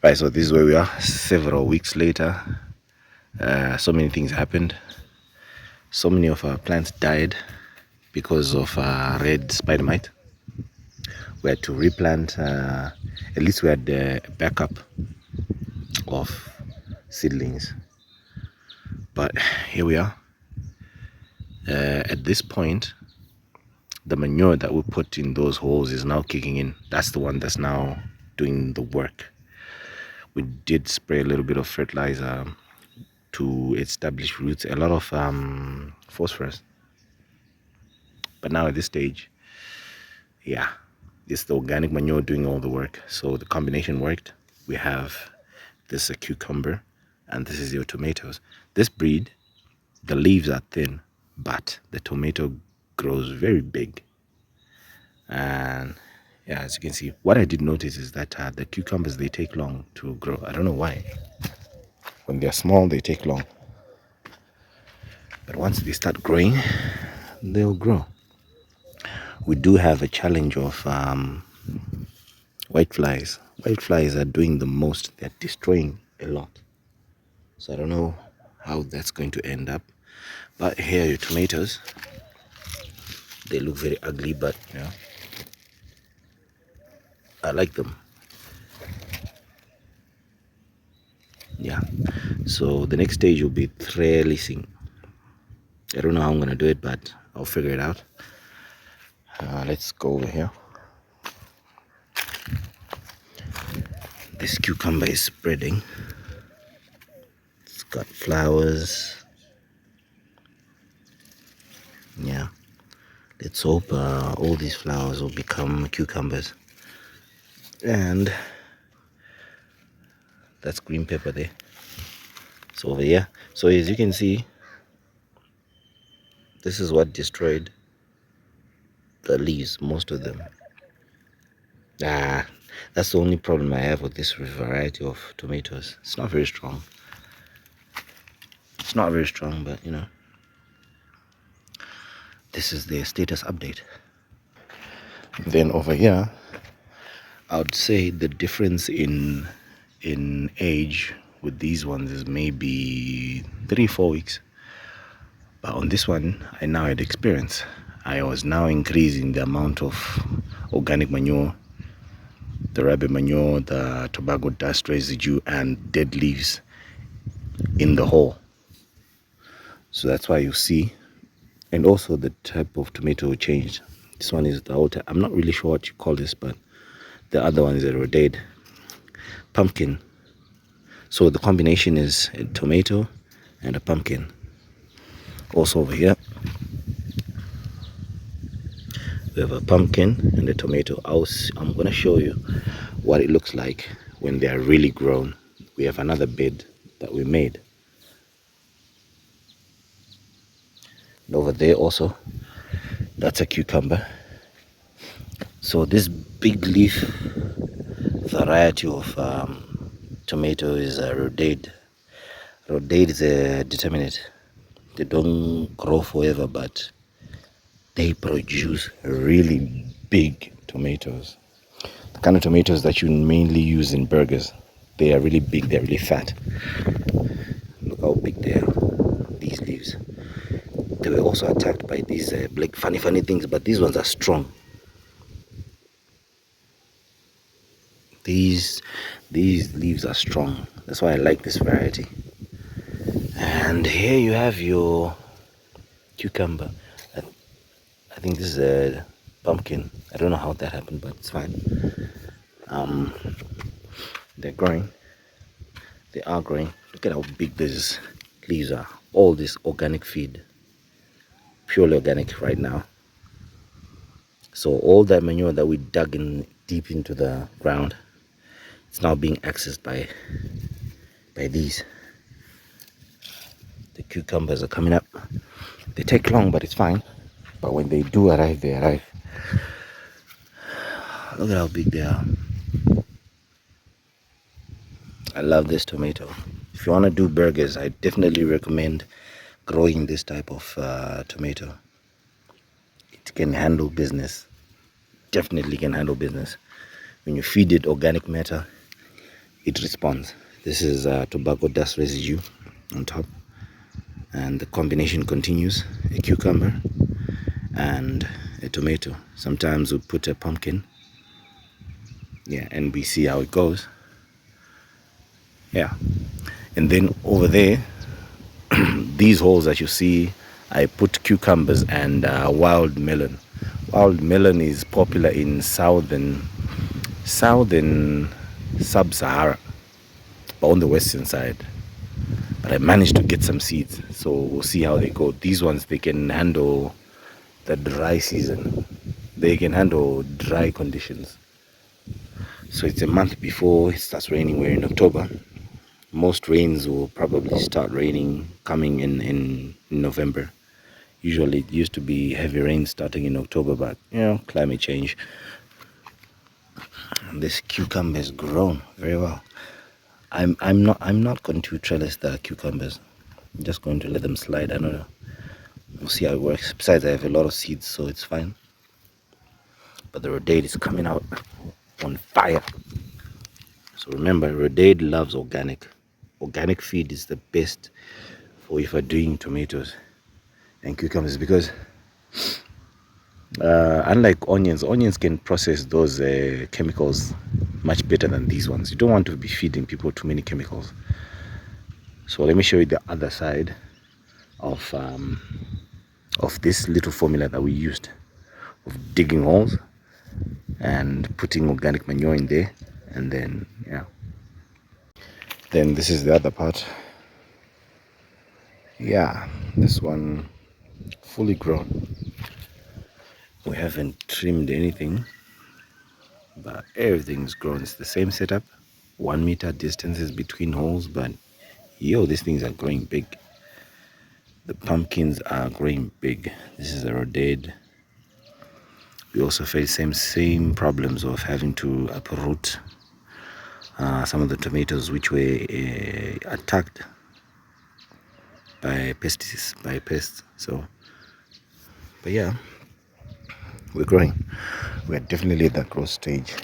Right, so this is where we are several weeks later. So many things happened. So many of our plants died because of red spidermite. We had to replant. At least we had a backup of seedlings. But here we are. At this point, the manure that we put in those holes is now kicking in. That's the one that's now doing the work. We did spray a little bit of fertilizer to establish roots, a lot of phosphorus. But now at this stage, yeah, it's the organic manure doing all the work. So the combination worked. We have this a cucumber, and this is your tomatoes. This breed, the leaves are thin, but the tomato grows very big. And yeah, as you can see, what I did notice is that the cucumbers, they take long to grow. I don't know why. When they're small, they take long, but once they start growing, they'll grow. We do have a challenge of white flies. White flies are doing the most. They're destroying a lot. So I don't know how that's going to end up. But here are your tomatoes. They look very ugly, but yeah, I like them. Yeah. So the next stage will be trellising. I don't know how I'm gonna do it, but I'll figure it out. Let's go over here. This cucumber is spreading. It's got flowers. Yeah. Let's hope all these flowers will become cucumbers. And that's green pepper there. So over here. So as you can see, this is what destroyed the leaves, most of them. That's the only problem I have with this variety of tomatoes. It's not very strong. It's not very strong, but you know, this is the status update. Then over here, I would say the difference in age with these ones is maybe 3-4 weeks. But on this one, I now had experience. I was now increasing the amount of organic manure, the rabbit manure, the tobacco dust residue, and dead leaves in the hole. So that's why you see. And also the type of tomato changed. This one is the outer. I'm not really sure what you call this, but the other one is a rotate pumpkin. So the combination is a tomato and a pumpkin. Also over here, we have a pumpkin and a tomato. I'm going to show you what it looks like when they are really grown. We have another bed that we made. And over there also, that's a cucumber. So this big leaf variety of tomato is a rotate. Rotate is a determinate. They don't grow forever, but they produce really big tomatoes. The kind of tomatoes that you mainly use in burgers. They are really big, they're really fat. Look how big they are, these leaves. They were also attacked by these like funny things, but these ones are strong. These leaves are strong. That's why I like this variety. And here you have your cucumber. I think this is a pumpkin. I don't know how that happened, but it's fine. They're growing. They are growing. Look at how big these leaves are. All this organic feed. Purely organic right now. So all that manure that we dug in deep into the ground, it's now being accessed by these. The cucumbers are coming up. They take long, but it's fine. But when they do arrive, they arrive. Look at how big they are. I love this tomato. If you want to do burgers, I definitely recommend growing this type of tomato. It can handle business. Definitely can handle business. When you feed it organic matter, it responds. This is tobacco dust residue on top, and the combination continues: a cucumber and a tomato. Sometimes we put a pumpkin, yeah, and we see how it goes. Yeah, and then over there, these holes that you see, I put cucumbers and wild melon. Wild melon is popular in southern sub-Sahara, but on the western side. But I managed to get some seeds, so we'll see how they go. These ones, they can handle the dry season. They can handle dry conditions. So it's a month before it starts raining. We're in October. Most rains will probably start raining coming in November. Usually it used to be heavy rain starting in October, but climate change. And this cucumber has grown very well. I'm not going to trellis the cucumbers. I'm just going to let them slide. I don't know. We'll see how it works. Besides, I have a lot of seeds, so it's fine. But the rhodade is coming out on fire. So remember, rhodade loves organic. Organic feed is the best for if you're doing tomatoes and cucumbers, because unlike onions can process those chemicals much better than these ones. You don't want to be feeding people too many chemicals. So let me show you the other side of this little formula that we used, of digging holes and putting organic manure in there, and then then this is the other part. Yeah, this one fully grown. We haven't trimmed anything, but everything's grown. It's the same setup, 1 meter distances between holes, but these things are growing big. The pumpkins are growing big. This is a rhodade. We also face same problems of having to uproot some of the tomatoes which were attacked by pests. So, but yeah, we're growing. We're definitely at that growth stage.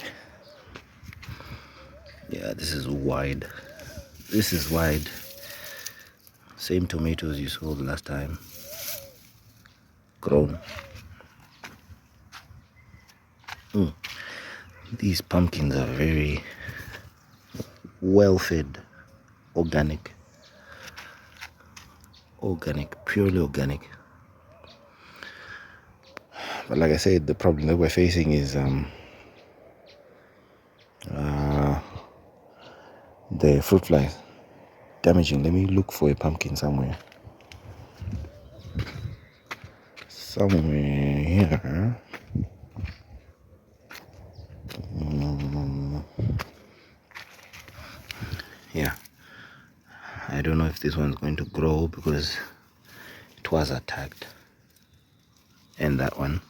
Yeah, this is wide. This is wide. Same tomatoes you saw the last time. Grown. These pumpkins are very well fed. Organic, purely organic. But like I said, the problem that we're facing is the fruit flies damaging. Let me look for a pumpkin somewhere here. Yeah, I don't know if this one's going to grow because it was attacked, and that one.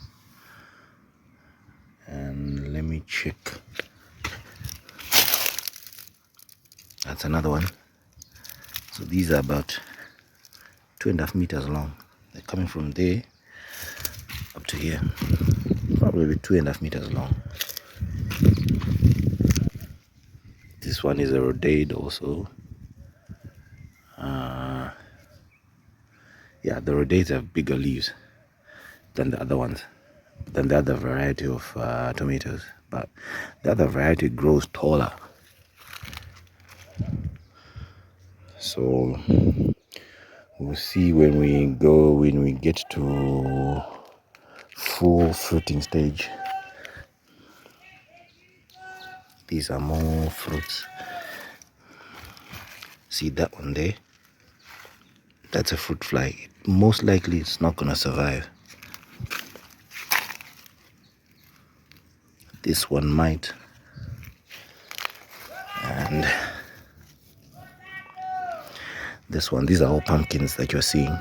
And let me check. That's another one. So these are about 2.5 meters long. They're coming from there up to here, probably 2.5 meters long. This one is a rhodade also. Yeah, the rhodades have bigger leaves than the other ones, than the other variety of tomatoes, but the other variety grows taller. So we'll see when we get to full fruiting stage. These are more fruits. See that one there? That's a fruit fly. Most likely it's not gonna survive. This one might. And this one, these are all pumpkins that you're seeing.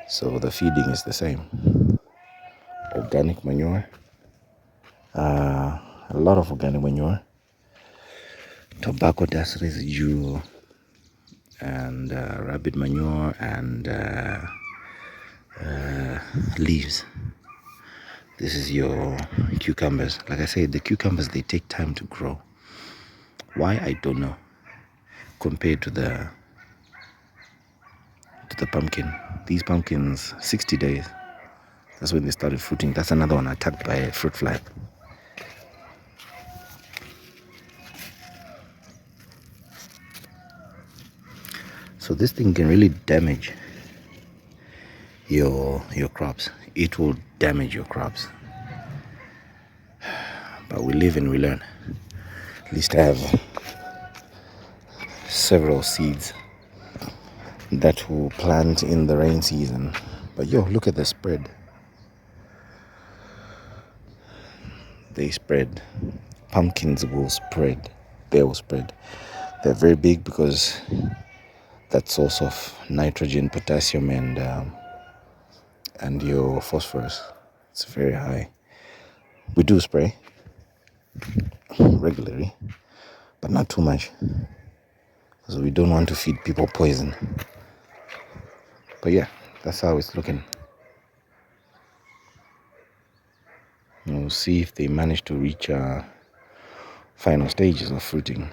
So the feeding is the same. Organic manure. A lot of organic manure. Tobacco dust residue. And rabbit manure and leaves. This is your cucumbers. Like I said, the cucumbers, they take time to grow. Why, I don't know. Compared to the pumpkin, these pumpkins, 60 days, that's when they started fruiting. That's another one attacked by a fruit fly. So this thing can really damage your crops. It will damage your crops. But we live and we learn. At least I have several seeds that will plant in the rain season. But yo, look at the spread. They spread. Pumpkins will spread. They will spread. They're very big because that source of nitrogen, potassium, and your phosphorus, it's very high. We do spray regularly, but not too much, because we don't want to feed people poison. But yeah, that's how it's looking. We'll see if they manage to reach final stages of fruiting.